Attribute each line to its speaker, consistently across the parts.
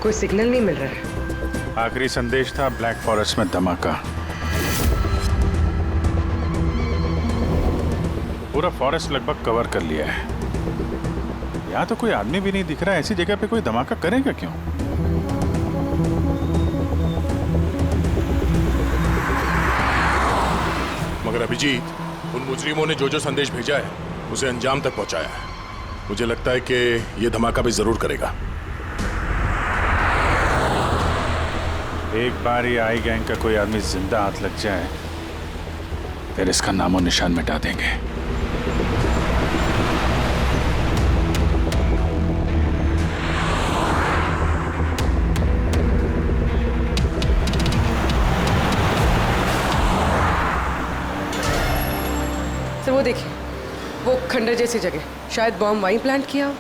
Speaker 1: कोई सिग्नल नहीं मिल रहा है।
Speaker 2: आखिरी संदेश था ब्लैक फॉरेस्ट में धमाका। पूरा फॉरेस्ट लगभग कवर कर लिया है। यहाँ तो कोई आदमी भी नहीं दिख रहा है। ऐसी जगह पे कोई धमाका करेगा क्यों?
Speaker 3: मगर अभिजीत, उन मुजरिमों ने जो जो संदेश भेजा है उसे अंजाम तक पहुंचाया है। मुझे लगता है कि यह धमाका भी जरूर करेगा।
Speaker 2: एक बार ये आई गैंग का कोई आदमी जिंदा हाथ लग जाए फिर इसका नामो निशान मिटा देंगे।
Speaker 1: सर वो देखिए, वो खंडर जैसी जगह, शायद बॉम्ब वहीं प्लांट किया हो।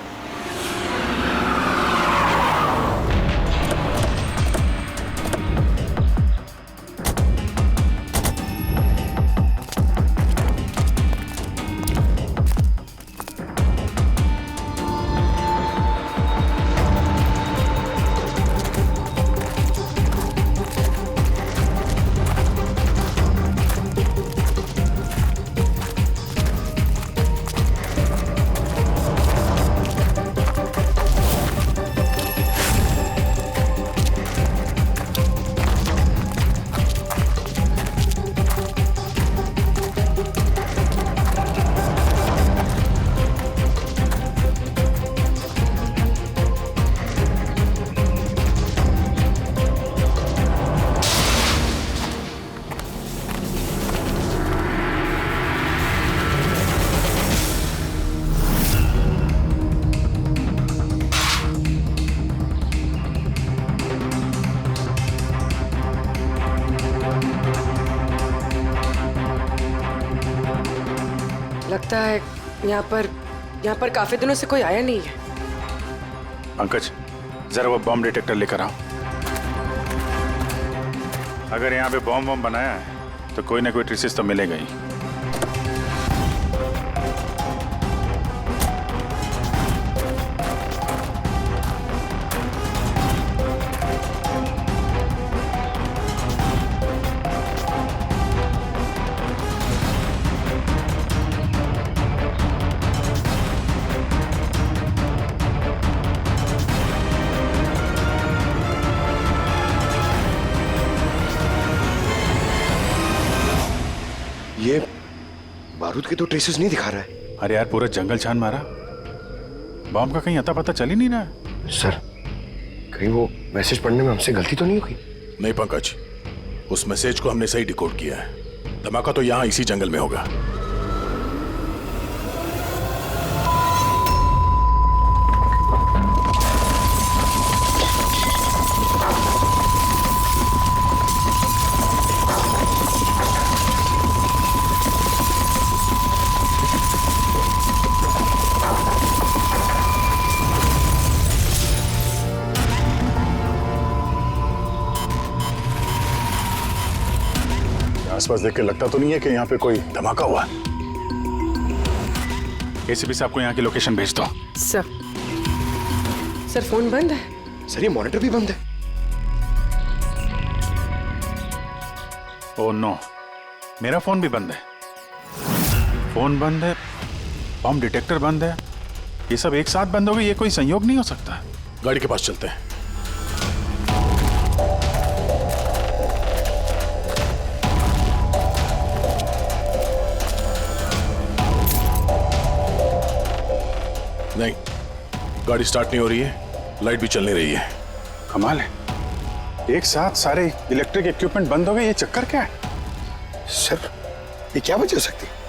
Speaker 1: लगता है यहाँ पर काफी दिनों से कोई आया नहीं है।
Speaker 2: पंकज, जरा वो बॉम्ब डिटेक्टर लेकर आओ। अगर यहाँ पे बॉम्ब बनाया है तो कोई ना कोई ट्रेसेस तो मिलेगा ही।
Speaker 4: ये बारूद के तो ट्रेसेस नहीं दिखा रहा है।
Speaker 2: अरे यार, पूरा जंगल छान मारा, बॉम्ब का कहीं अता पता चल ही नहीं रहा है।
Speaker 4: सर, कहीं वो मैसेज पढ़ने में हमसे गलती तो नहीं होगी?
Speaker 3: नहीं पंकज, उस मैसेज को हमने सही डिकोड किया है। धमाका तो यहाँ इसी जंगल में होगा। आसपास देख के लगता तो नहीं है कि यहाँ पे कोई धमाका हुआ।
Speaker 2: एसीपी साहब को यहाँ की लोकेशन भेज दो।
Speaker 1: सर फोन बंद है।
Speaker 4: सर, ये मॉनिटर भी बंद है।
Speaker 2: ओह नो, मेरा फोन भी बंद है। फोन बंद है, बॉम्ब डिटेक्टर बंद है, ये सब एक साथ बंद हो गए। ये कोई संयोग नहीं हो सकता।
Speaker 3: गाड़ी के पास चलते हैं। नहीं, गाड़ी स्टार्ट नहीं हो रही है, लाइट भी चल नहीं रही है।
Speaker 2: कमाल है, एक साथ सारे इलेक्ट्रिक इक्विपमेंट बंद हो गए। ये चक्कर क्या है?
Speaker 4: सर, ये क्या वजह हो सकती है?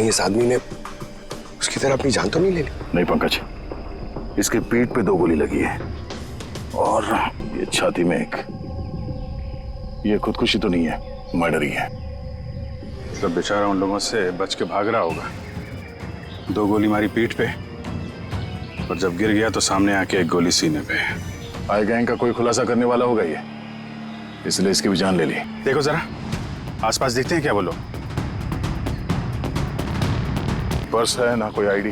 Speaker 4: कहीं इस आदमी ने उसकी तरह अपनी जान तो नहीं ले ली?
Speaker 5: नहीं पंकज, इसके पीठ पे 2 गोली लगी है और ये छाती में एक। ये खुदकुशी तो नहीं है, मर्डर ही है।
Speaker 2: मतलब बेचारा उन लोगों से बच के भाग रहा होगा। 2 गोली मारी पीठ पे और जब गिर गया तो सामने आके 1 गोली सीने पे।
Speaker 5: आई गैंग का कोई खुलासा करने वाला होगा ये, इसलिए इसकी भी जान ले ली।
Speaker 2: देखो जरा आसपास देखते हैं क्या वो लोग।
Speaker 5: पर्स है ना कोई आईडी।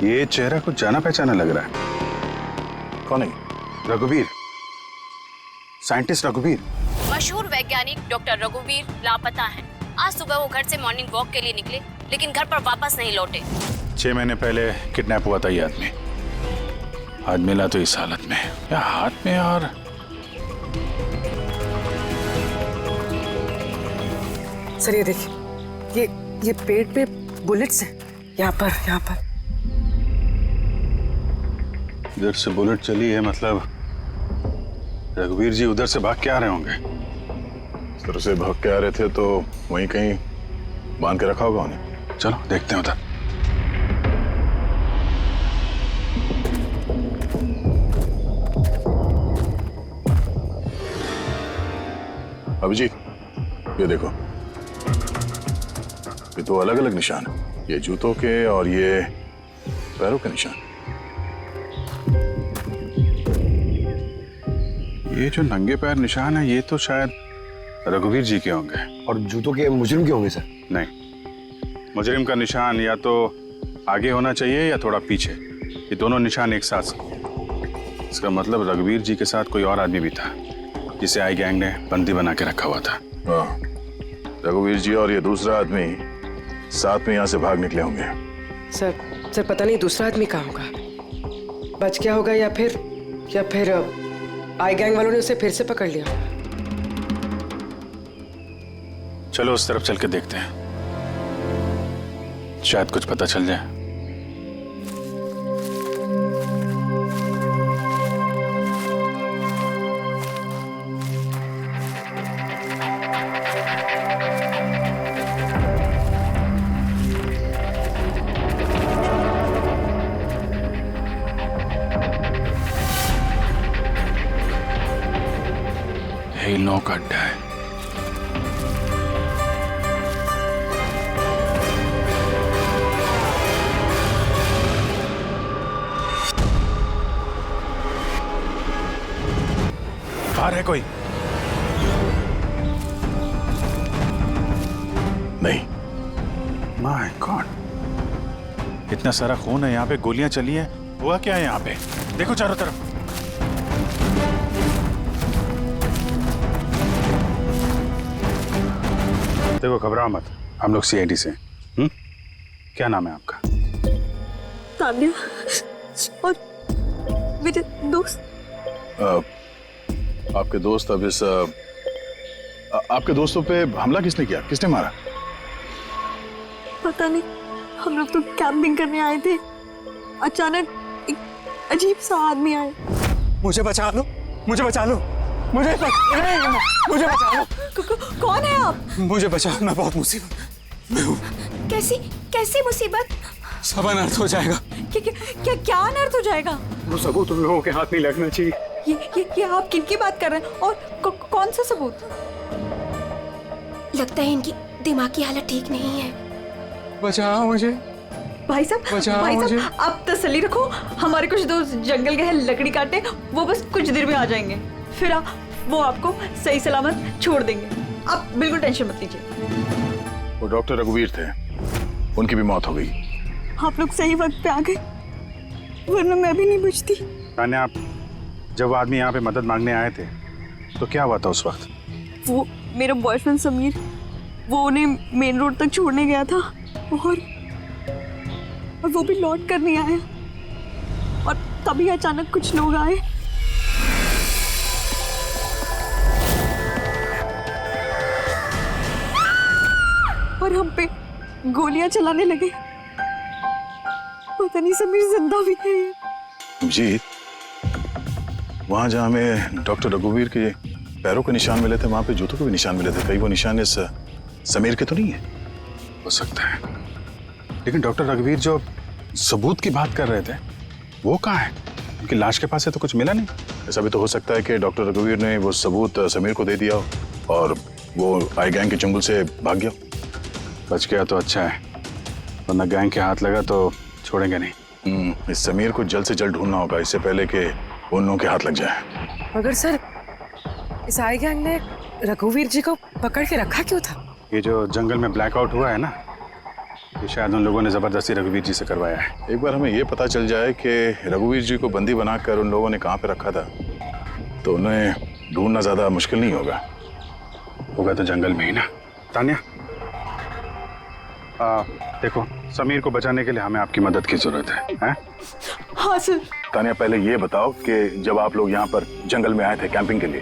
Speaker 2: ये चेहरा कुछ जाना पहचाना लग रहा है।
Speaker 5: कौन है?
Speaker 2: रघुवीर, साइंटिस्ट रघुवीर।
Speaker 6: मशहूर वैज्ञानिक डॉक्टर रघुवीर लापता हैं। आज सुबह वो घर से मॉर्निंग वॉक के लिए निकले, लेकिन घर पर वापस नहीं लौटे।
Speaker 2: 6 महीने पहले किडनैप हुआ था ये आदमी। आज मिला तो इस हालत में, या हाथ में। और
Speaker 1: सर ये देखिए, ये पेट पे बुलेट्स हैं, यहाँ पर।
Speaker 2: इधर से बुलेट चली है, मतलब रघुवीर जी उधर से भाग के आ रहे होंगे।
Speaker 5: इस तरह से भाग के आ रहे थे तो वहीं कहीं बांध के रखा होगा उन्हें।
Speaker 2: चलो देखते हैं उधर।
Speaker 5: अभिजीत, ये देखो, ये 2 अलग अलग निशान है। ये जूतों के और ये पैरों के निशान।
Speaker 2: ये जो नंगे पैर निशान है ये तो शायद रघुवीर जी के होंगे।
Speaker 4: और जूतों के मुजरिम के होंगे सर?
Speaker 2: नहीं, मुजरिम का निशान या तो आगे होना चाहिए या थोड़ा पीछे। ये दोनों निशान एक साथ। इसका मतलब रघुवीर जी के साथ कोई और आदमी भी था जिसे आई गैंग ने बंदी बना के रखा हुआ था।
Speaker 5: हाँ, रघुवीर जी और ये दूसरा आदमी साथ में यहाँ से भाग निकले होंगे।
Speaker 1: सर पता नहीं दूसरा आदमी कहाँ होगा, बच गया होगा या फिर आई गैंग वालों ने उसे फिर से पकड़ लिया।
Speaker 2: चलो उस तरफ चल के देखते हैं, शायद कुछ पता चल जाए। यही 9 का अड्डा है। बाहर है कोई?
Speaker 5: नहीं।
Speaker 2: माय गॉड, इतना सारा खून है यहाँ पे, गोलियां चली हैं। हुआ क्या है यहाँ पे? देखो चारों तरफ। देखो घबराओ मत, हम लोग सीआईडी से। क्या नाम है आपका?
Speaker 7: तान्या और मेरे दोस्त।
Speaker 5: आपके दोस्त अब इस आपके दोस्तों पे हमला किसने किया? किसने मारा?
Speaker 7: पता नहीं, हम लोग तो कैंपिंग करने आए थे, अचानक एक अजीब सा आदमी आया।
Speaker 8: मुझे बचा लो, मुझे बचा लो, मुझे बचा लो।
Speaker 7: कौन है आप?
Speaker 8: मुझे बचाओ, मैं बहुत मुसीबत में हूँ।
Speaker 7: कैसी मुसीबत?
Speaker 8: सब अनर्थ हो जाएगा।
Speaker 7: क्या अनर्थ हो जाएगा?
Speaker 8: वो सबूत तुम लोगों के हाथ नहीं लगना चाहिए।
Speaker 7: ये आप किनकी बात कर रहे हैं और कौन सा सबूत?
Speaker 6: लगता है इनकी दिमागी हालत ठीक नहीं है।
Speaker 8: बचाओ मुझे।
Speaker 7: भाई साहब आप तसल्ली रखो, हमारे कुछ दोस्त जंगल गए हैं लकड़ी काटने, वो बस कुछ देर में आ जाएंगे, फिर वो आपको सही सलामत छोड़ देंगे। आप बिल्कुल टेंशन मत लीजिए।
Speaker 5: वो डॉक्टर रघुवीर थे, उनकी भी मौत हो गई।
Speaker 7: आप लोग सही वक्त पे आ गए, वरना मैं भी नहीं बचती।
Speaker 2: तान्या, आप जब वो आदमी यहाँ पे मदद मांगने आए थे तो क्या हुआ था उस वक्त?
Speaker 7: वो मेरा बॉयफ्रेंड समीर, वो उन्हें मेन रोड तक छोड़ने गया था और वो भी लौट कर नहीं आया, और तभी अचानक कुछ लोग आए। और हम पे गोलियां चलाने लगे। पता नहीं समीर जिंदा भी है।
Speaker 5: जीत, वहाँ जहाँ हमें डॉक्टर रघुवीर के पैरों के निशान मिले थे, वहाँ पे जूतों के भी निशान मिले थे। कहीं वो निशान इस समीर के तो नहीं है?
Speaker 2: हो सकता है, लेकिन डॉक्टर रघुवीर जो सबूत की बात कर रहे थे वो कहाँ है? उनकी लाश के पास है तो कुछ मिला नहीं।
Speaker 5: ऐसा भी तो हो सकता है कि डॉक्टर रघुवीर ने वो सबूत समीर को दे दिया हो और वो आई गैंग के चंगुल से भाग गया।
Speaker 2: बच गया तो अच्छा है, वरना गैंग के हाथ लगा तो छोड़ेंगे नहीं।
Speaker 5: इस समीर को जल्द से जल्द ढूंढना होगा, इससे पहले कि उन लोगों के हाथ लग जाए।
Speaker 1: मगर सर, इस आई गैंग ने रघुवीर जी को पकड़ के रखा क्यों था?
Speaker 2: ये जो जंगल में ब्लैकआउट हुआ है ना, ये शायद उन लोगों ने जबरदस्ती रघुवीर जी से करवाया है।
Speaker 5: एक बार हमें ये पता चल जाए कि रघुवीर जी को बंदी बनाकर उन लोगों ने कहाँ पे रखा था, तो उन्हें ढूंढना ज्यादा मुश्किल नहीं होगा।
Speaker 2: होगा तो जंगल में ही ना। तान्या, देखो, समीर को बचाने के लिए हमें आपकी मदद की जरूरत है?
Speaker 7: हाँ सर।
Speaker 5: तान्या, पहले ये बताओ कि जब आप लोग यहाँ पर जंगल में आए थे कैंपिंग के लिए,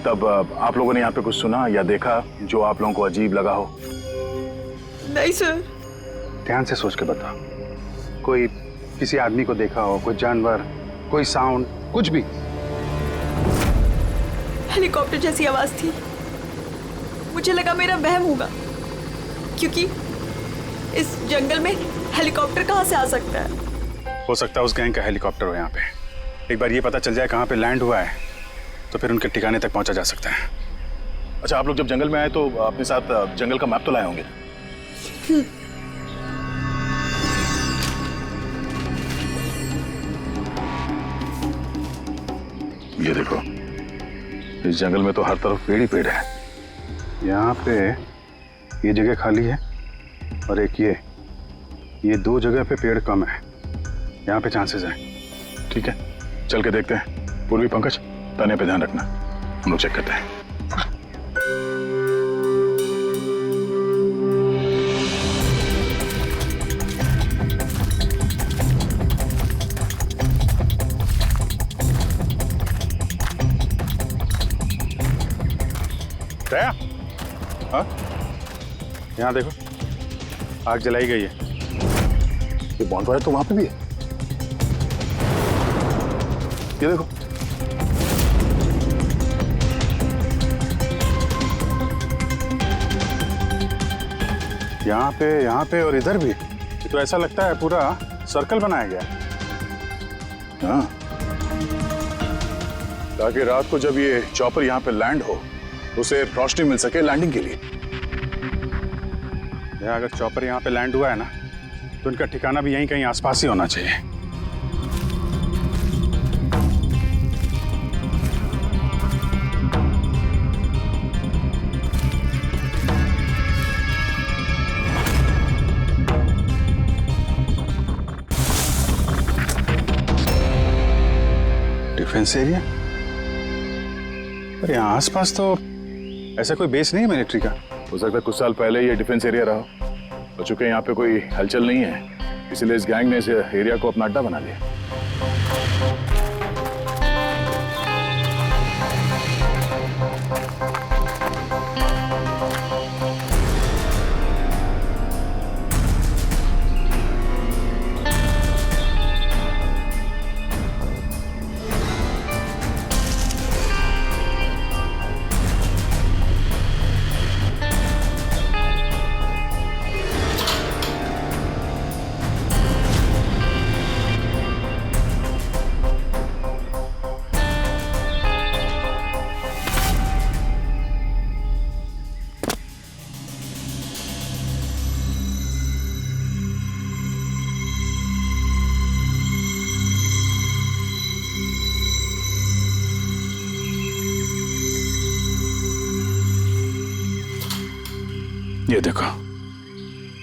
Speaker 5: तब आप लोगों ने यहाँ पे कुछ सुना या देखा जो आप लोगों को अजीब लगा हो?
Speaker 7: नहीं सर।
Speaker 2: ध्यान से सोच के बताओ। कोई किसी आदमी को देखा हो, कोई जानवर, कोई साउंड, कुछ भी?
Speaker 7: हेलीकॉप्टर जैसी आवाज थी, मुझे लगा मेरा वहम होगा, क्योंकि इस जंगल में हेलीकॉप्टर कहाँ से आ सकता है?
Speaker 2: हो सकता है उस गैंग का हेलीकॉप्टर हो यहाँ पे। एक बार ये पता चल जाए कहाँ पे लैंड हुआ है तो फिर उनके ठिकाने तक पहुँचा जा सकता है।
Speaker 5: अच्छा, आप लोग जब जंगल में आए तो अपने साथ जंगल का मैप तो लाए होंगे? ये देखो, इस जंगल में तो हर तरफ पेड़ ही पेड़ है।
Speaker 2: यहाँ पे ये जगह खाली है और एक ये दो जगह पे पेड़ कम है, यहाँ पे चांसेस हैं।
Speaker 5: ठीक है, चल के देखते हैं। पूर्वी, पंकज, तान्या पे ध्यान रखना, हम लोग चेक करते हैं।
Speaker 2: दया, हाँ, यहाँ देखो, आग जलाई गई है।
Speaker 5: ये बॉनफायर तो वहां पे भी है। ये देखो,
Speaker 2: यहाँ पे और इधर भी। ये तो ऐसा लगता है पूरा सर्कल बनाया गया है।
Speaker 5: हाँ, ताकि रात को जब ये चॉपर यहाँ पे लैंड हो, उसे रोशनी मिल सके लैंडिंग के लिए।
Speaker 2: अगर चॉपर यहाँ पे लैंड हुआ है ना, तो इनका ठिकाना भी यहीं कहीं आसपास ही होना चाहिए। Defence area? पर यहाँ आसपास तो ऐसा कोई बेस नहीं है मिलिट्री का।
Speaker 5: हो सकता है कुछ साल पहले ये डिफेंस एरिया रहा हो, चूंकि यहाँ पे कोई हलचल नहीं है, इसलिए इस गैंग ने इस एरिया को अपना अड्डा बना लिया।
Speaker 2: ये देखो,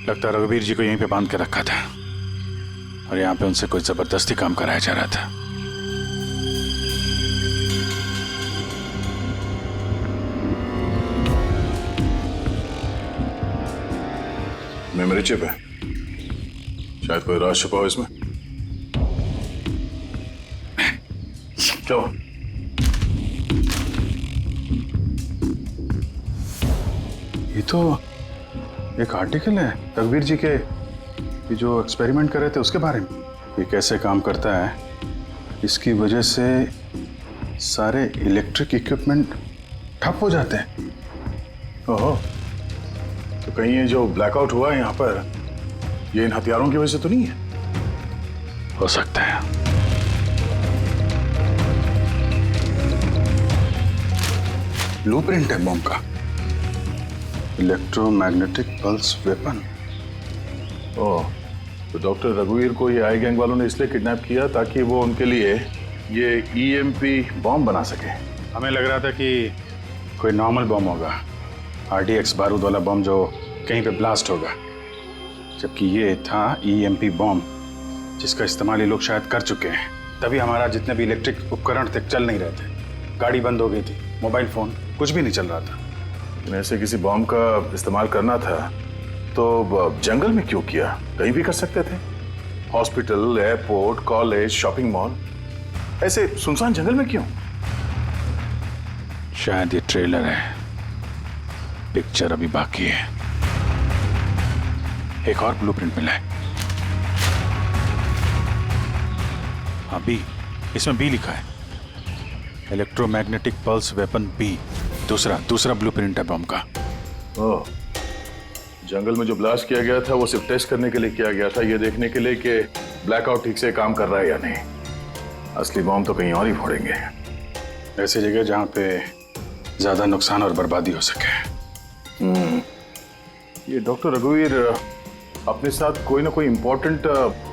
Speaker 2: लगता है रघुवीर जी को यहीं पे बांध के रखा था और यहाँ पे उनसे कोई जबरदस्ती काम कराया जा रहा था।
Speaker 5: मेमोरी चिप है, शायद कोई राज छुपा हो इसमें। क्या हुआ?
Speaker 2: ये तो एक आर्टिकल है रघुवीर जी के, ये जो एक्सपेरिमेंट कर रहे थे उसके बारे में। ये कैसे काम करता है, इसकी वजह से सारे इलेक्ट्रिक इक्विपमेंट ठप हो जाते हैं। ओहो, तो कहीं ये जो ब्लैकआउट हुआ है यहाँ पर, ये इन हथियारों की वजह से तो नहीं है? हो सकता है। ब्लूप्रिंट है बॉम्ब का, इलेक्ट्रोमैग्नेटिक पल्स वेपन। ओह, तो डॉक्टर रघुवीर को ये आई गैंग वालों ने इसलिए किडनैप किया ताकि वो उनके लिए ये ईएमपी बॉम्ब बना सके। हमें लग रहा था कि कोई नॉर्मल बॉम्ब होगा, आरडीएक्स बारूद वाला बॉम्ब जो कहीं पे ब्लास्ट होगा, जबकि ये था ईएमपी बॉम्ब जिसका इस्तेमाल ये लोग शायद कर चुके हैं। तभी हमारा जितने भी इलेक्ट्रिक उपकरण थे चल नहीं रहे थे, गाड़ी बंद हो गई थी, मोबाइल फोन कुछ भी नहीं चल रहा था। ऐसे किसी बॉम्ब का इस्तेमाल करना था तो जंगल में क्यों किया? कहीं भी कर सकते थे, hospital, airport, college, shopping mall, ऐसे सुनसान जंगल में क्यों? शायद ये ट्रेलर है, पिक्चर अभी बाकी है। एक और ब्लूप्रिंट मिला है। हाँ, बी, इसमें बी लिखा है, इलेक्ट्रोमैग्नेटिक पल्स वेपन बी। दूसरा ब्लूप्रिंट है बम का। ओह, जंगल में जो ब्लास्ट किया गया था वो सिर्फ टेस्ट करने के लिए किया गया था, ये देखने के लिए कि ब्लैकआउट ठीक से काम कर रहा है या नहीं। असली बॉम्ब तो कहीं और ही फोड़ेंगे, ऐसी जगह जहां पे ज्यादा नुकसान और बर्बादी हो सके। ये डॉक्टर रघुवीर अपने साथ कोई ना कोई इंपॉर्टेंट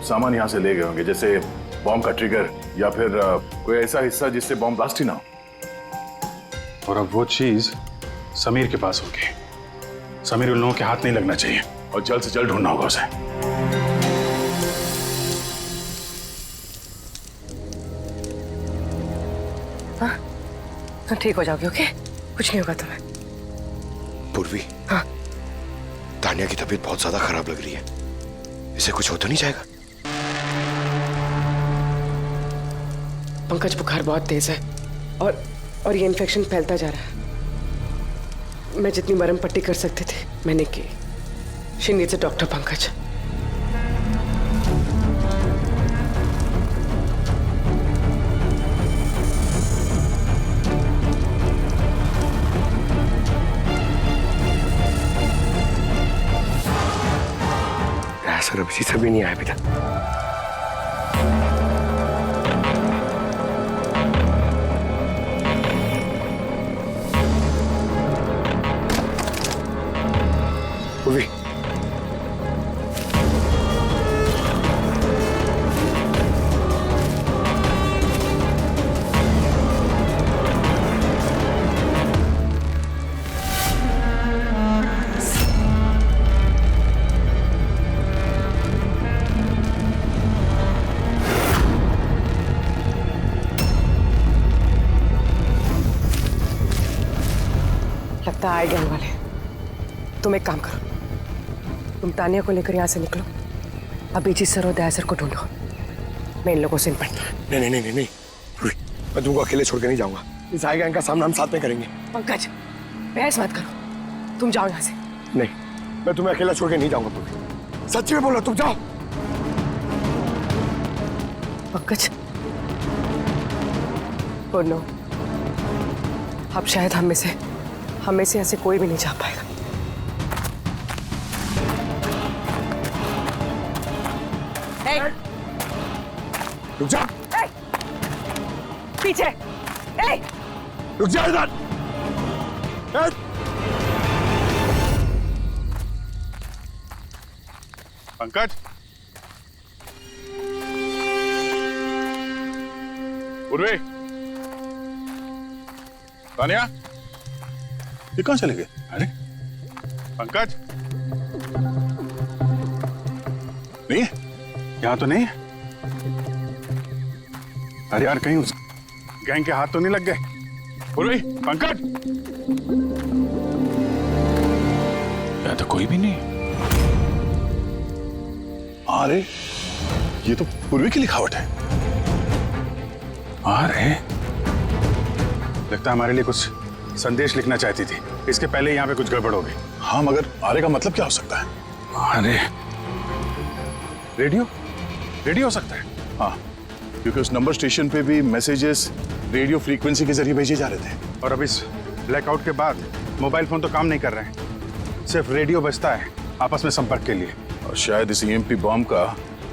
Speaker 2: सामान यहाँ से ले गए होंगे, जैसे बॉम्ब का ट्रिगर या फिर कोई ऐसा हिस्सा जिससे बॉम्ब ब्लास्ट ही ना हो। और अब वो चीज समीर के पास होगी। समीर उन लोगों के हाथ नहीं लगना चाहिए और जल्द से जल्द ढूंढना होगा उसे।
Speaker 1: हाँ, ठीक हो जाओगे, ओके? कुछ नहीं होगा तुम्हें।
Speaker 4: पूर्वी,
Speaker 1: हाँ,
Speaker 4: तानिया की तबीयत बहुत ज्यादा खराब लग रही है, इसे कुछ हो तो नहीं जाएगा?
Speaker 1: पंकज, बुखार बहुत तेज है और ये इन्फेक्शन फैलता जा रहा है। मैं जितनी मरहम पट्टी कर सकती थी मैंने की। She needs a doctor, Pankaj.
Speaker 4: Sir अभी से भी नहीं आया अभी तक। पूर्वी,
Speaker 1: लगता है आई गैंग वाले। तुम एक काम करो, तुम तानिया को लेकर यहाँ से निकलो, अभिजीत सर और दया सर को ढूंढो। मैं इन लोगों से निपटता।
Speaker 4: नहीं नहीं नहीं नहीं, मैं तुमको अकेले छोड़ के नहीं जाऊंगा। इस आई गैंग का सामना हम साथ में करेंगे।
Speaker 1: पंकज, बहस मत करो, तुम जाओ यहाँ से।
Speaker 4: नहीं, मैं तुम्हें अकेला छोड़ के नहीं जाऊंगा पूर्वी, सच्ची में बोलो, तुम जाओ।
Speaker 1: पंकज, और नो, अब शायद हम में से ऐसे कोई भी नहीं जा पाएगा।
Speaker 4: रुक जा,
Speaker 1: पीछे,
Speaker 4: रुक जा इधर।
Speaker 2: पंकज, उर्वे, तानिया, ये कहाँ चले गए? अरे पंकज, नहीं है, यहाँ तो नहीं है। अरे यार, कहीं उस गैंग के हाथ तो नहीं लग गए? उर्वे, पंकज, यहाँ तो कोई भी नहीं। अरे ये तो पूर्वी की लिखावट है। अरे लगता है हमारे लिए कुछ संदेश लिखना चाहती थी, इसके पहले यहाँ पे कुछ गड़बड़ हो गई। हाँ, मगर आरे का मतलब क्या हो सकता है? अरे रेडियो हो सकता है। हाँ,
Speaker 5: क्योंकि उस नंबर स्टेशन पे भी मैसेजेस रेडियो फ्रीक्वेंसी के जरिए भेजे जा रहे थे।
Speaker 2: और अब इस ब्लैकआउट के बाद मोबाइल फोन तो काम नहीं कर रहे हैं, सिर्फ रेडियो बजता है आपस में संपर्क के लिए।
Speaker 5: और शायद इस ईएमपी बॉम्ब का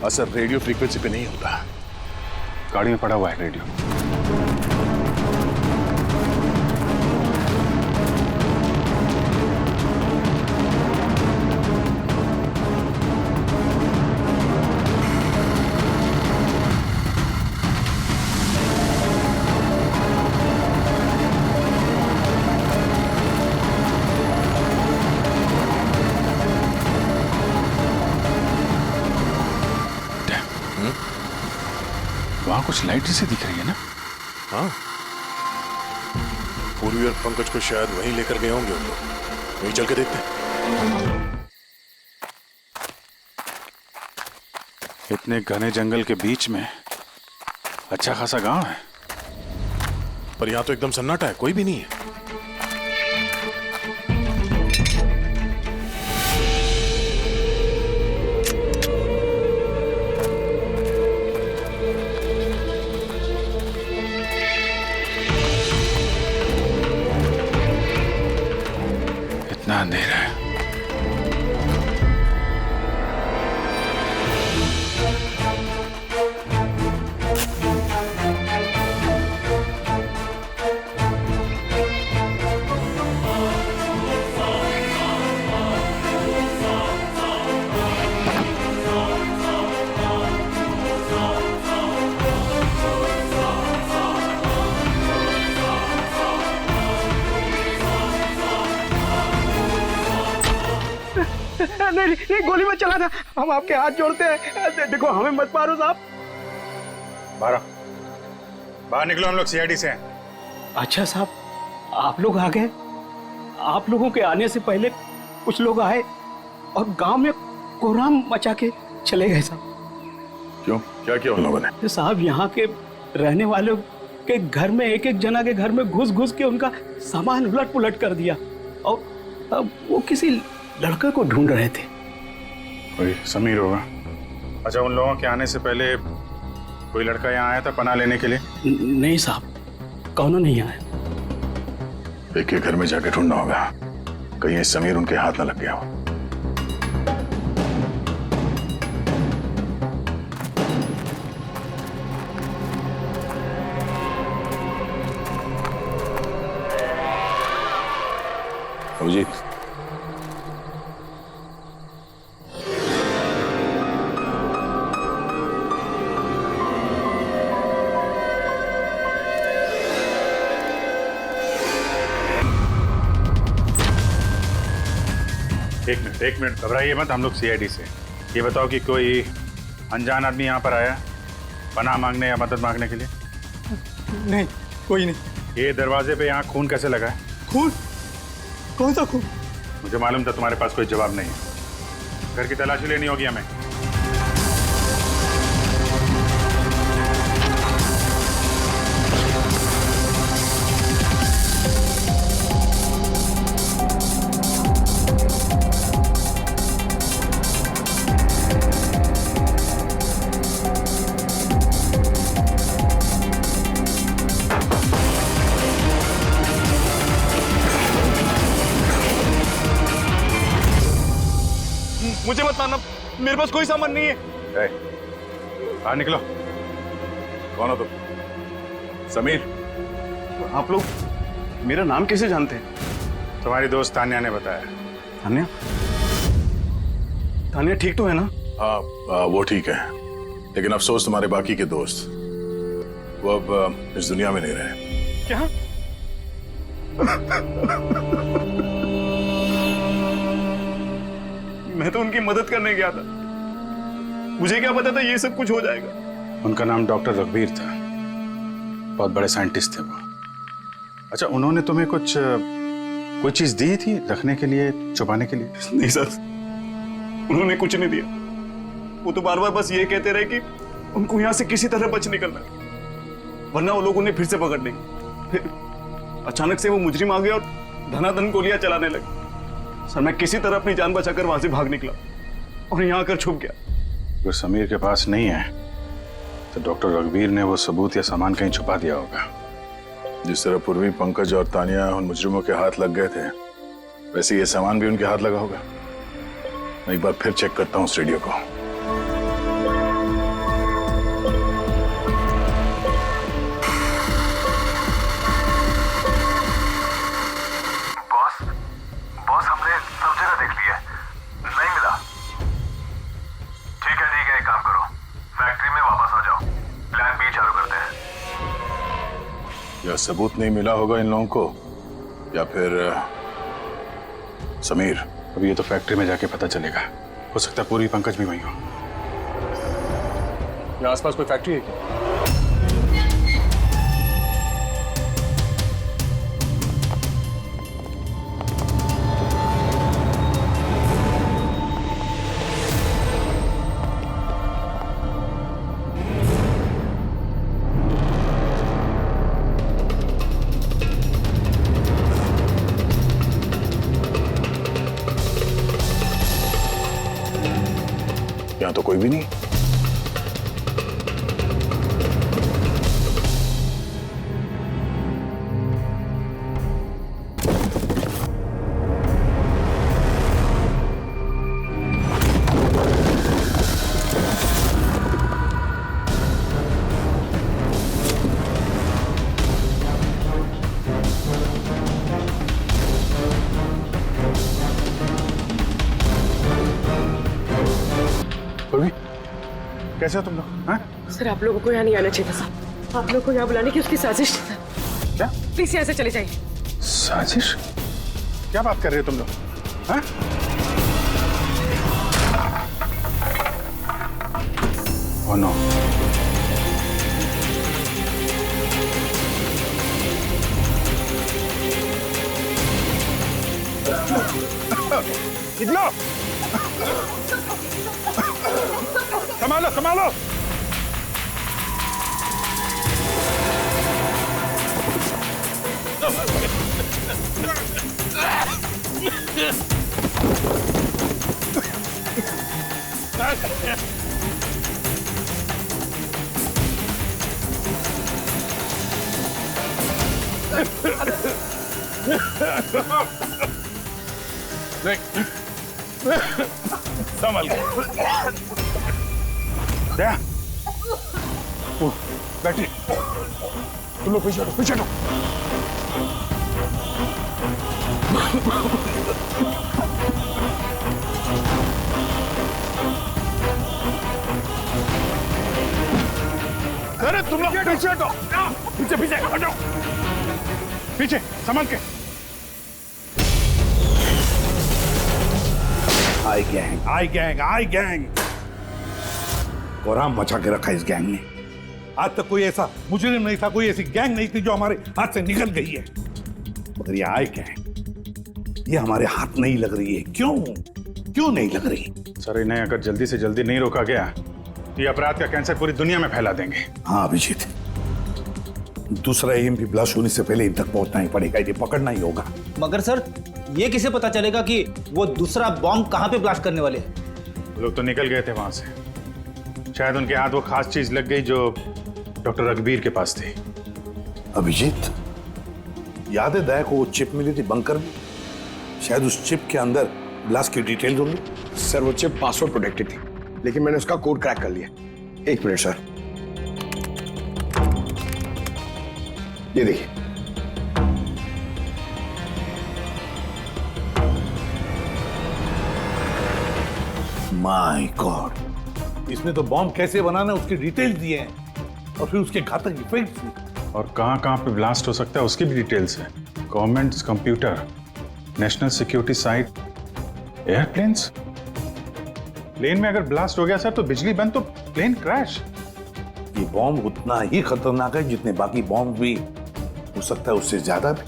Speaker 5: असर रेडियो फ्रीक्वेंसी पे नहीं होता।
Speaker 2: गाड़ी में पड़ा हुआ है रेडियो। वहां कुछ लाइट जैसी दिख रही है ना?
Speaker 3: हाँ, पूर्वी और पंकज को शायद वहीं लेकर गए होंगे उन लोग। वहीं चल के देखते हैं।
Speaker 2: इतने घने जंगल के बीच में अच्छा खासा गांव है,
Speaker 3: पर यहाँ तो एकदम सन्नाटा है, कोई भी नहीं है।
Speaker 2: इतना अंधेरा है।
Speaker 8: नहीं, गोली मत चलाना, हम आपके हाथ जोड़ते हैं। देखो हमें मत मारो साहब।
Speaker 2: बाहर निकलो, हम लोग सीआईडी से हैं।
Speaker 9: अच्छा साहब, आप लोग आ गए। आप लोगों के आने से पहले कुछ लोग आए और गांव में कोहराम मचा के चले गए साहब।
Speaker 5: क्यों, क्या किया उन लोगों ने?
Speaker 9: तो साहब यहाँ के रहने वालों के घर में एक एक जना के घर में घुस घुस के उनका सामान उलट पुलट कर दिया और अब वो किसी लड़के को ढूंढ रहे थे।
Speaker 2: कोई समीर होगा। अच्छा, उन लोगों के आने से पहले कोई लड़का यहाँ आया था पनाह लेने के लिए?
Speaker 9: नहीं साहब, कौनो नहीं आया।
Speaker 5: एक के घर में जाके ढूंढना होगा, कहीं समीर उनके हाथ न लग गया हो। अभिजीत,
Speaker 2: एक मिनट घबराइए मत, हम लोग सीआईडी से। ये बताओ कि कोई अनजान आदमी यहाँ पर आया पनाह मांगने या मदद मांगने के लिए?
Speaker 8: नहीं, कोई नहीं।
Speaker 2: ये दरवाजे पे यहाँ खून कैसे लगा है?
Speaker 8: खून? कौन सा खून?
Speaker 2: मुझे मालूम था तुम्हारे पास कोई जवाब नहीं है। घर की तलाशी लेनी होगी हमें।
Speaker 8: मुझे मत मारना, मेरे पास कोई सामान नहीं है।
Speaker 2: बाहर निकलो।
Speaker 5: कौन हो तुम?
Speaker 2: समीर।
Speaker 8: आप लोग मेरा नाम कैसे जानते हैं?
Speaker 2: तुम्हारी दोस्त तान्या ने बताया।
Speaker 8: तान्या? तान्या ठीक तो है ना?
Speaker 5: हाँ, वो ठीक है, लेकिन अफसोस तुम्हारे बाकी के दोस्त वो अब इस दुनिया में नहीं रहे।
Speaker 8: क्या? मैं तो उनकी मदद करने गया था, मुझे क्या पता था ये सब कुछ हो जाएगा।
Speaker 2: उनका नाम डॉक्टर रघुवीर था, बहुत बड़े साइंटिस्ट थे वो। अच्छा, उन्होंने तुम्हें कुछ कोई चीज दी थी रखने के लिए, छुपाने के लिए?
Speaker 8: नहीं सर, उन्होंने कुछ नहीं दिया। वो तो बार बार बस ये कहते रहे कि उनको यहाँ से किसी तरह बच निकलना है, वरना वो लोग उन्हें फिर से पकड़ लेंगे। फिर अचानक से वो मुजरिम आ गए और धनाधन गोलियां चलाने लगे। सर, मैं किसी तरह अपनी जान बचाकर वहां से भाग निकला और यहाँ आकर छुप गया।
Speaker 2: अगर समीर के पास नहीं है तो डॉक्टर रघुवीर ने वो सबूत या सामान कहीं छुपा दिया होगा।
Speaker 5: जिस तरह पूर्वी, पंकज और तानिया उन मुजरिमों के हाथ लग गए थे, वैसे ये सामान भी उनके हाथ लगा होगा। मैं एक बार फिर चेक करता हूँ उस रेडियो को।
Speaker 10: बॉस हमने सब जगह देख लिया, नहीं मिला। ठीक है, एक काम करो, फैक्ट्री में वापस आ जाओ, प्लान बी चालू करते हैं।
Speaker 5: या सबूत नहीं मिला होगा इन लोगों को, या फिर समीर।
Speaker 2: अब ये तो फैक्ट्री में जाके पता चलेगा। हो सकता है पूरी पंकज भी वहीं हो।
Speaker 3: यहाँ आसपास कोई फैक्ट्री है क्या?
Speaker 5: यहाँ तो कोई भी नहीं।
Speaker 2: पूर्वी, कैसे हो तुम लोग? हाँ?
Speaker 1: सर आप लोगों को यहाँ नहीं आना चाहिए था। आप लोगों को यहाँ बुलाने की उसकी साजिश थी सर।
Speaker 2: क्या
Speaker 1: प्लीज यहाँ से चले जाइए।
Speaker 2: साजिश? क्या बात कर रहे हो तुम लोग? हाँ? Oh no. निकलो! संभालो, संभालो! संभल के। दया, बैठिए। तुम लोग पीछे हटो, पीछे हटो। अरे तुम लोग पीछे हटो, पीछे पीछे हटो, पीछे संभाल के।
Speaker 11: I gang, I gang, I gang. कोराम मचा के रखा इस गैंग ने। आज तक कोई ऐसा मुजरिम नहीं था, कोई ऐसी गैंग नहीं थी जो हमारे हाथ से निकल गई है। मगर ये आई गैंग, ये हमारे हाथ नहीं लग रही है। क्यों? क्यों नहीं लग रही?
Speaker 2: सर इन्हें अगर जल्दी से जल्दी नहीं रोका गया, ये अपराध का कैंसर पूरी दुनिया में फैला देंगे।
Speaker 11: हाँ अभिजीत, दूसरा EMP ब्लास्ट होने से पहले इन तक पहुंचना ही पड़ेगा, इन्हें पकड़ना ही होगा।
Speaker 9: मगर सर ये किसे पता चलेगा कि वो दूसरा बॉम्ब कहाँ पे ब्लास्ट करने वाले हैं?
Speaker 2: वो लोग तो निकल गए थे वहां से। शायद उनके हाथ वो खास चीज लग गई जो डॉक्टर रघुवीर के पास थी।
Speaker 11: अभिजीत, याद है दया को वो चिप मिली थी बंकर में? शायद उस चिप के अंदर ब्लास्ट की डिटेल्स होंगी।
Speaker 4: सर वो चिप पासवर्ड प्रोटेक्टेड थी, लेकिन मैंने उसका कोड क्रैक कर लिया। एक मिनट सर, ये देखिए।
Speaker 11: माय गॉड, इसमें तो बॉम्ब कैसे बनाना है उसकी डिटेल्स दिए हैं और फिर उसके घातक इफेक्ट्स भी।
Speaker 2: और कहाँ पे ब्लास्ट हो सकता है उसकी भी डिटेल्स है। Government computer, national security site, airplanes. Plane में अगर ब्लास्ट हो गया सर तो बिजली बंद तो प्लेन क्रैश।
Speaker 11: ये बॉम्ब उतना ही खतरनाक है जितने बाकी बॉम्ब भी, हो सकता है उससे ज्यादा भी।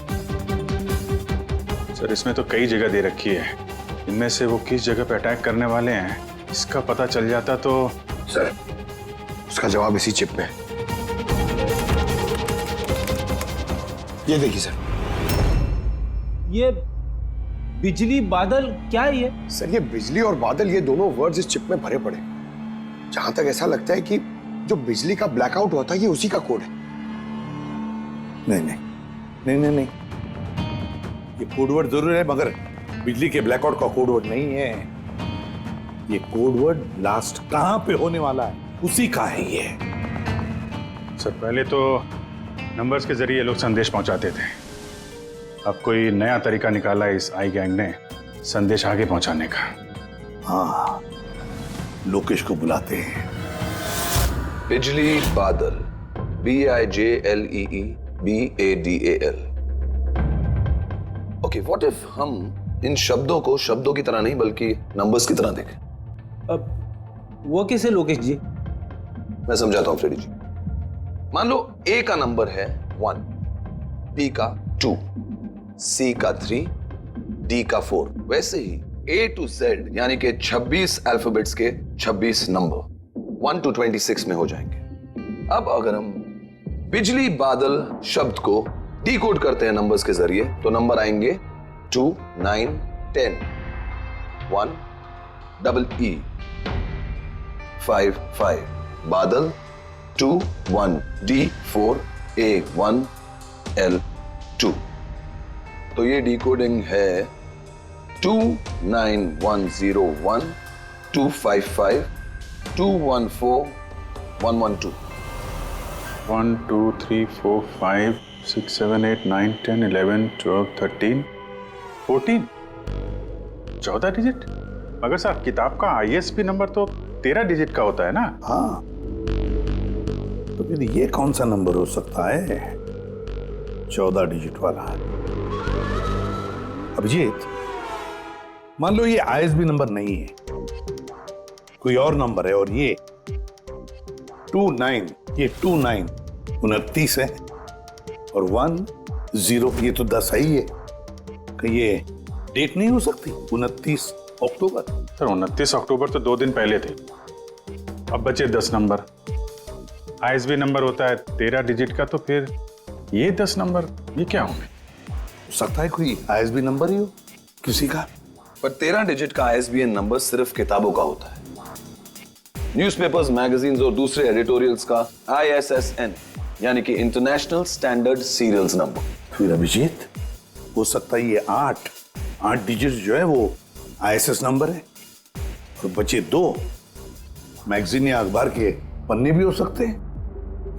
Speaker 2: सर इसमें तो कई जगह दे रखी है, इनमें से वो किस जगह पे अटैक करने वाले हैं इसका पता चल जाता तो।
Speaker 4: सर उसका जवाब इसी चिप में है। ये देखिए सर।
Speaker 9: ये बिजली बादल क्या है ये?
Speaker 4: सर ये बिजली और बादल, ये दोनों वर्ड्स इस चिप में भरे पड़े। जहां तक ऐसा लगता है कि जो बिजली का ब्लैकआउट हुआ था ये उसी का कोड है।
Speaker 11: नहीं नहीं नहीं नहीं नहीं, ये कोडवर्ड जरूर है मगर बिजली के ब्लैकआउट का कोडवर्ड नहीं है। ये कोडवर्ड ब्लास्ट कहां पे होने वाला है उसी का है ये।
Speaker 2: सर पहले तो नंबर्स के जरिए लोग संदेश पहुंचाते थे, अब कोई नया तरीका निकाला है इस आई गैंग ने संदेश आगे पहुंचाने का।
Speaker 11: हाँ, लोकेश को बुलाते हैं।
Speaker 12: बिजली बादल, BIJLEEBADAL। ओके, व्हाट इफ हम इन शब्दों को शब्दों की तरह नहीं बल्कि नंबर्स की तरह देखें?
Speaker 9: अब वो कैसे लोकेश जी?
Speaker 12: मैं समझाता हूं फ्रेडी जी। मान लो A का नंबर है 1, B का 2, C का 3, D का 4। वैसे ही A to Z यानी कि 26 अल्फाबेट्स के 26 नंबर 1 to 26 में हो जाएंगे। अब अगर हम बिजली बादल शब्द को डिकोड करते हैं नंबर्स के जरिए तो नंबर आएंगे 2, 9, 10, 1, EE, 5, 5, बादल 2, 1, D, 4, A, 1, L, 2। तो ये डिकोडिंग है 29101 255 214 112।
Speaker 2: 1 2 3 4 5 6 7 8 9 10 11 12 13 14 14 डिजिट। मगर साहब किताब का ISB नंबर तो 13 डिजिट का होता है ना।
Speaker 11: हाँ, तो फिर ये कौन सा नंबर हो सकता है 14 डिजिट वाला? अभिजीत, मान लो ये ISB नंबर नहीं है, कोई और नंबर है और ये 29 29 है और 10 ये तो 10 ही है। कहीं ये डेट नहीं हो सकती 29 अक्टूबर?
Speaker 2: सर 29 अक्टूबर तो 2 दिन पहले थे, अब बचे 10 नंबर। ISB नंबर होता है 13 डिजिट का, तो फिर ये 10 नंबर ये क्या होंगे?
Speaker 11: हो सकता है कोई ISB नंबर ही हो किसी का।
Speaker 12: पर 13 डिजिट का ISBN नंबर सिर्फ किताबों का होता है। न्यूज़पेपर्स, मैगजीन्स और दूसरे एडिटोरियल्स का ISSN यानी कि इंटरनेशनल स्टैंडर्ड सीरियल्स नंबर।
Speaker 11: फिर अभिजीत, हो सकता है ये 8 डिजिट जो है वो ISS नंबर है और बचे 2 मैगजीन या अखबार के पन्ने भी हो सकते हैं।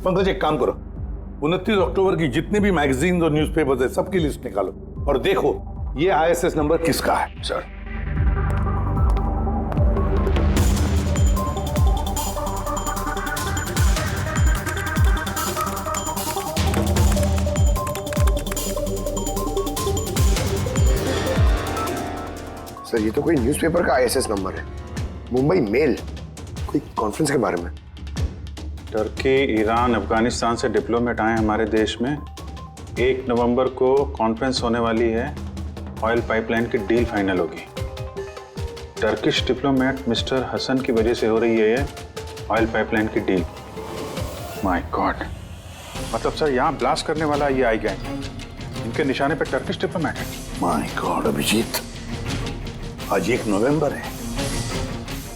Speaker 11: पंकज, एक काम करो, 29 अक्टूबर की जितने भी मैगजीन और न्यूज़पेपर्स है सबकी लिस्ट निकालो और देखो ये ISS नंबर किसका है।
Speaker 12: सर,
Speaker 4: सर ये तो कोई न्यूज़पेपर का ISS नंबर है। मुंबई मेल, कोई कॉन्फ्रेंस के बारे में।
Speaker 2: टर्की, ईरान, अफगानिस्तान से डिप्लोमेट आए हमारे देश में। 1 नवंबर को कॉन्फ्रेंस होने वाली है, ऑयल पाइपलाइन की डील फाइनल होगी। टर्किश डिप्लोमेट मिस्टर हसन की वजह से हो रही है ये ऑयल पाइपलाइन की डील। माय गॉड, मतलब सर यहाँ ब्लास्ट करने वाला ये आई गैंग, इनके निशाने पे टर्किश डिप्लोमेट है।
Speaker 11: माय गॉड अभिजीत, आज 1 नवंबर है,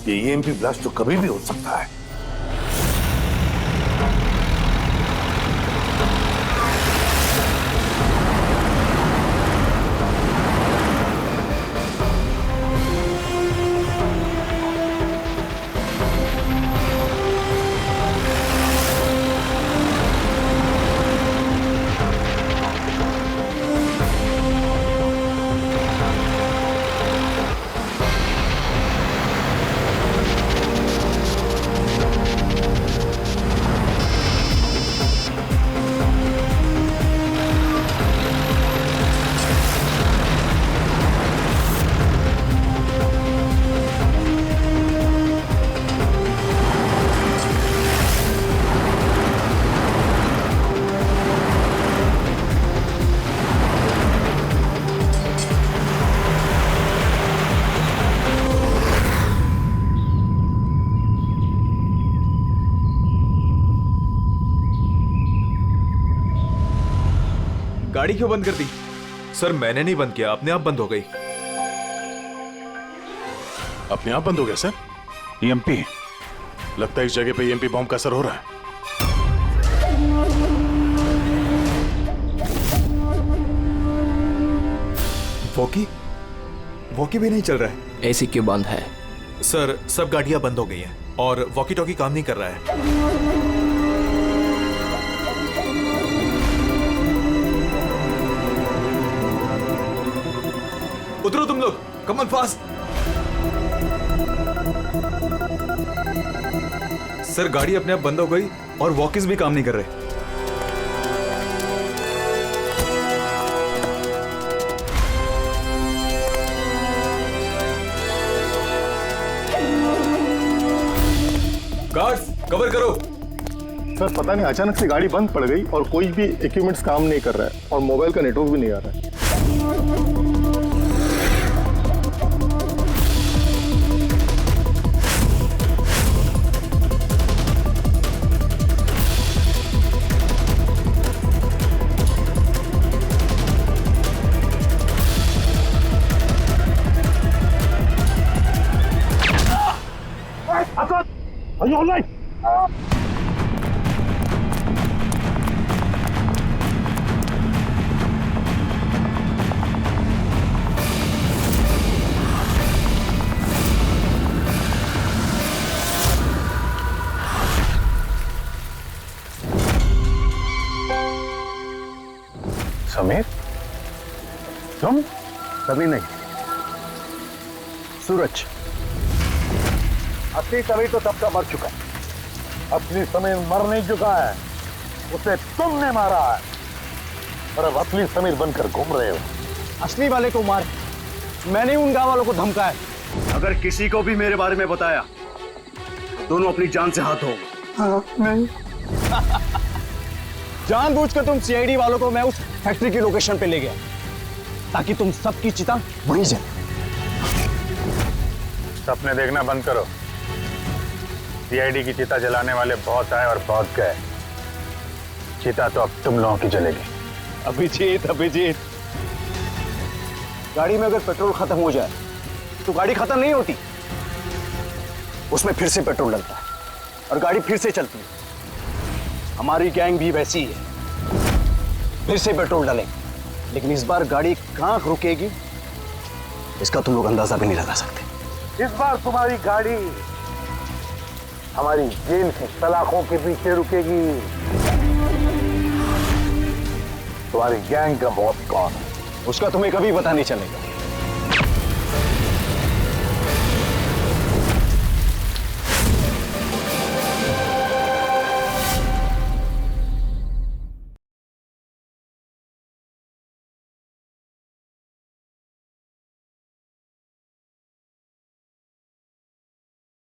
Speaker 11: ये EMP ब्लास्ट तो कभी भी हो सकता है।
Speaker 13: गाड़ी क्यों बंद कर दी? सर मैंने नहीं बंद किया, अपने आप बंद हो गई।
Speaker 3: अपने आप बंद हो गया सर?
Speaker 2: EMP
Speaker 3: लगता है इस जगह पे ईएमपी बॉम्ब का असर हो रहा है।
Speaker 13: वॉकी भी नहीं चल रहा है।
Speaker 14: एसी क्यों बंद है?
Speaker 13: सर, सब गाड़ियां बंद हो गई हैं और वॉकी टॉकी काम नहीं कर रहा है। उतरो तुम लोग, कम ऑन फास्ट। सर, गाड़ी अपने आप बंद हो गई और वॉकीज भी काम नहीं कर रहे। गार्ड्स, कवर करो।
Speaker 5: सर पता नहीं अचानक से गाड़ी बंद पड़ गई और कोई भी इक्विपमेंट्स काम नहीं कर रहा है और मोबाइल का नेटवर्क भी नहीं आ रहा है।
Speaker 11: Are you all right?
Speaker 5: Sameer, तुम? कभी नहीं। सूरज,
Speaker 11: असली समीर तो तब का मर चुका है। असली समीर मर नहीं चुका है, उसे तुमने मारा है और अब असली समीर बनकर घूम रहे हो।
Speaker 9: असली वाले को मार, मैंने उन गांव वालों को धमकाया।
Speaker 8: अगर किसी को भी मेरे बारे में बताया, दोनों अपनी जान से हाथ धो।
Speaker 9: हाँ, नहीं। जानबूझकर तुम सीआईडी वालों को मैं उस फैक्ट्री की लोकेशन पे ले गया ताकि तुम सबकी चिता वहीं जाए।
Speaker 2: सपने देखना बंद करो। सीआईडी की चिता जलाने वाले बहुत आए और बहुत गए। चिता तो अब तुम लोगों की जलेगी।
Speaker 9: अभिजीत, अभिजीत, गाड़ी में अगर पेट्रोल खत्म हो जाए तो गाड़ी खत्म नहीं होती, उसमें फिर से पेट्रोल डलता है और गाड़ी फिर से चलती है। हमारी गैंग भी वैसी ही है, फिर से पेट्रोल डालेंगे, लेकिन इस बार गाड़ी कहां रुकेगी इसका तुम लोग अंदाजा भी नहीं लगा सकते।
Speaker 11: इस बार तुम्हारी गाड़ी हमारी जेल की सलाखों के पीछे रुकेगी। तुम्हारी गैंग का बॉस कौन है?
Speaker 9: उसका तुम्हें कभी पता नहीं चलेगा।